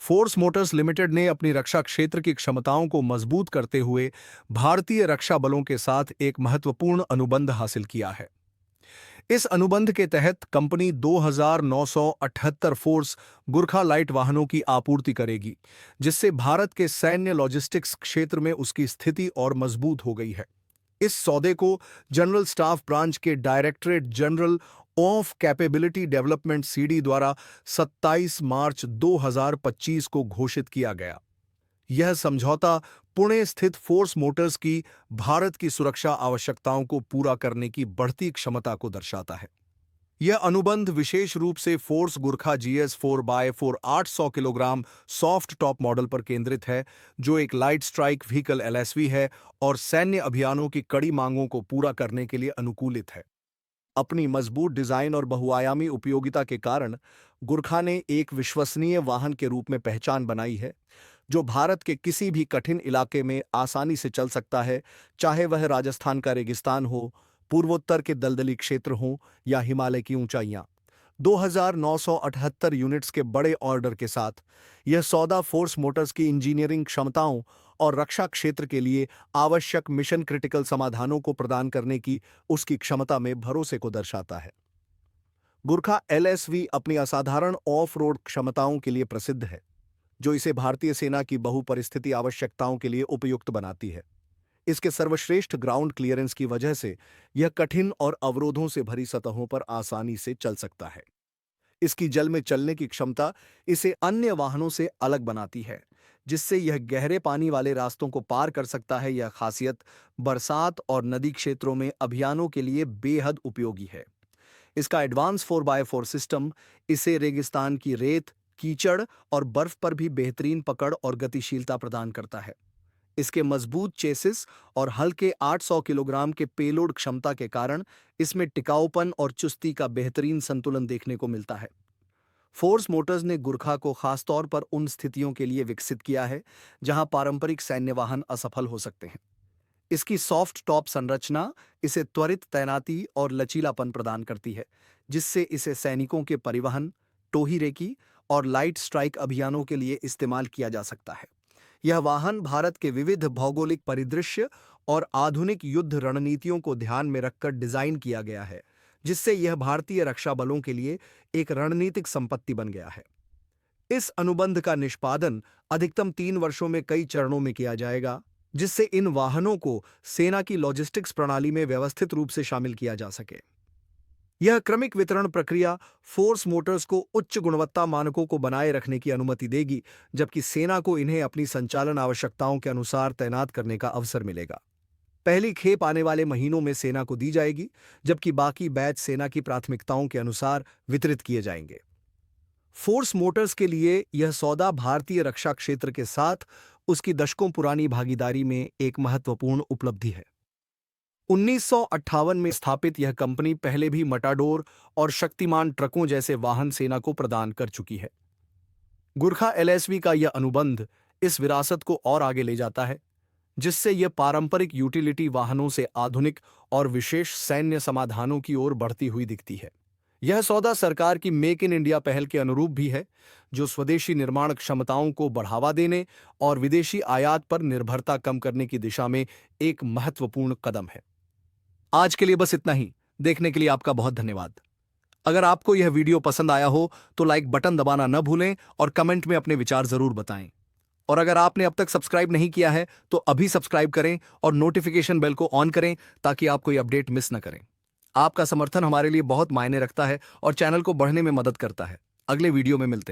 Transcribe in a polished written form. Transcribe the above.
Force Motors limited ने अपनी रक्षा क्षेत्र की क्षमताओं को मजबूत करते हुए भारतीय रक्षा बलों के साथ एक महत्वपूर्ण अनुबंध हासिल किया है। इस अनुबंध के तहत कंपनी 2,978 फोर्स गुरखा लाइट वाहनों की आपूर्ति करेगी, जिससे भारत के सैन्य लॉजिस्टिक्स क्षेत्र में उसकी स्थिति और मजबूत हो गई है। इस सौदे को जनरल स्टाफ ब्रांच के directorate general of capability development CD द्वारा 27 मार्च 2025 को घोषित किया गया। यह समझौता पुणे स्थित फोर्स मोटर्स की भारत की सुरक्षा आवश्यकताओं को पूरा करने की बढ़ती क्षमता को दर्शाता है। यह अनुबंध विशेष रूप से force Gurkha GS 4x4 800 kilogram soft top model पर केंद्रित है, जो एक लाइट स्ट्राइक व्हीकल एलएसवी है और सैन्य अभियानों की कड़ी मांगों को पूरा करने के लिए अनुकूलित है। अपनी मजबूत डिजाइन और बहुआयामी उपयोगिता के कारण गुरखा ने एक विश्वसनीय वाहन के रूप में पहचान बनाई है, जो भारत के किसी भी कठिन इलाके में आसानी से चल सकता है, चाहे वह राजस्थान का रेगिस्तान हो, पूर्वोत्तर के दलदली क्षेत्र हों या हिमालय की ऊंचाइयां। 2,978 यूनिट्स के बड़े ऑर्डर के साथ यह सौदा फोर्स मोटर्स की इंजीनियरिंग क्षमताओं और रक्षा क्षेत्र के लिए आवश्यक मिशन क्रिटिकल समाधानों को प्रदान करने की उसकी क्षमता में भरोसे को दर्शाता है। गुरखा एलएसवी अपनी असाधारण ऑफ रोड क्षमताओं के लिए प्रसिद्ध है, जो इसे भारतीय सेना की बहुपरिस्थिति आवश्यकताओं के लिए उपयुक्त बनाती है। इसके सर्वश्रेष्ठ ग्राउंड क्लियरेंस की वजह से यह कठिन और अवरोधों से भरी सतहों पर आसानी से चल सकता है। इसकी जल में चलने की क्षमता इसे अन्य वाहनों से अलग बनाती है, जिससे यह गहरे पानी वाले रास्तों को पार कर सकता है। यह खासियत बरसात और नदी क्षेत्रों में अभियानों के लिए बेहद उपयोगी है। इसका एडवांस 4x4 सिस्टम इसे रेगिस्तान की रेत, कीचड़ और बर्फ पर भी बेहतरीन पकड़ और गतिशीलता प्रदान करता है। इसके मजबूत चेसिस और हल्के 800 किलोग्राम के पेलोड क्षमता के कारण इसमें टिकाऊपन और चुस्ती का बेहतरीन संतुलन देखने को मिलता है। फोर्स मोटर्स ने गुरखा को खासतौर पर उन स्थितियों के लिए विकसित किया है जहां पारंपरिक सैन्य वाहन असफल हो सकते हैं। इसकी सॉफ्ट टॉप संरचना इसे त्वरित तैनाती और लचीलापन प्रदान करती है, जिससे इसे सैनिकों के परिवहन, टोही रेकी और लाइट स्ट्राइक अभियानों के लिए इस्तेमाल किया जा सकता है। यह वाहन भारत के विविध भौगोलिक परिदृश्य और आधुनिक युद्ध रणनीतियों को ध्यान में रखकर डिजाइन किया गया है, जिससे यह भारतीय रक्षा बलों के लिए एक रणनीतिक संपत्ति बन गया है। इस अनुबंध का निष्पादन अधिकतम 3 वर्षों में कई चरणों में किया जाएगा, जिससे इन वाहनों को सेना की लॉजिस्टिक्स प्रणाली में व्यवस्थित रूप से शामिल किया जा सके। यह क्रमिक वितरण प्रक्रिया फोर्स मोटर्स को उच्च गुणवत्ता मानकों को बनाए रखने की अनुमति देगी, जबकि सेना को इन्हें अपनी संचालन आवश्यकताओं के अनुसार तैनात करने का अवसर मिलेगा। पहली खेप आने वाले महीनों में सेना को दी जाएगी, जबकि बाकी बैच सेना की प्राथमिकताओं के अनुसार वितरित किए जाएंगे। फोर्स मोटर्स के लिए यह सौदा भारतीय रक्षा क्षेत्र के साथ उसकी दशकों पुरानी भागीदारी में एक महत्वपूर्ण उपलब्धि है। 1958 में स्थापित यह कंपनी पहले भी मटाडोर और शक्तिमान ट्रकों जैसे वाहन सेना को प्रदान कर चुकी है। गुरखा एलएसवी का यह अनुबंध इस विरासत को और आगे ले जाता है, जिससे यह पारंपरिक यूटिलिटी वाहनों से आधुनिक और विशेष सैन्य समाधानों की ओर बढ़ती हुई दिखती है। यह सौदा सरकार की मेक इन इंडिया पहल के अनुरूप भी है, जो स्वदेशी निर्माण क्षमताओं को बढ़ावा देने और विदेशी आयात पर निर्भरता कम करने की दिशा में एक महत्वपूर्ण कदम है। आज के लिए बस इतना ही। देखने के लिए आपका बहुत धन्यवाद। अगर आपको यह वीडियो पसंद आया हो तो लाइक बटन दबाना न भूलें और कमेंट में अपने विचार जरूर बताएं। और अगर आपने अब तक सब्सक्राइब नहीं किया है तो अभी सब्सक्राइब करें और नोटिफिकेशन बेल को ऑन करें, ताकि आप कोई अपडेट मिस न करें। आपका समर्थन हमारे लिए बहुत मायने रखता है और चैनल को बढ़ने में मदद करता है। अगले वीडियो में मिलते हैं।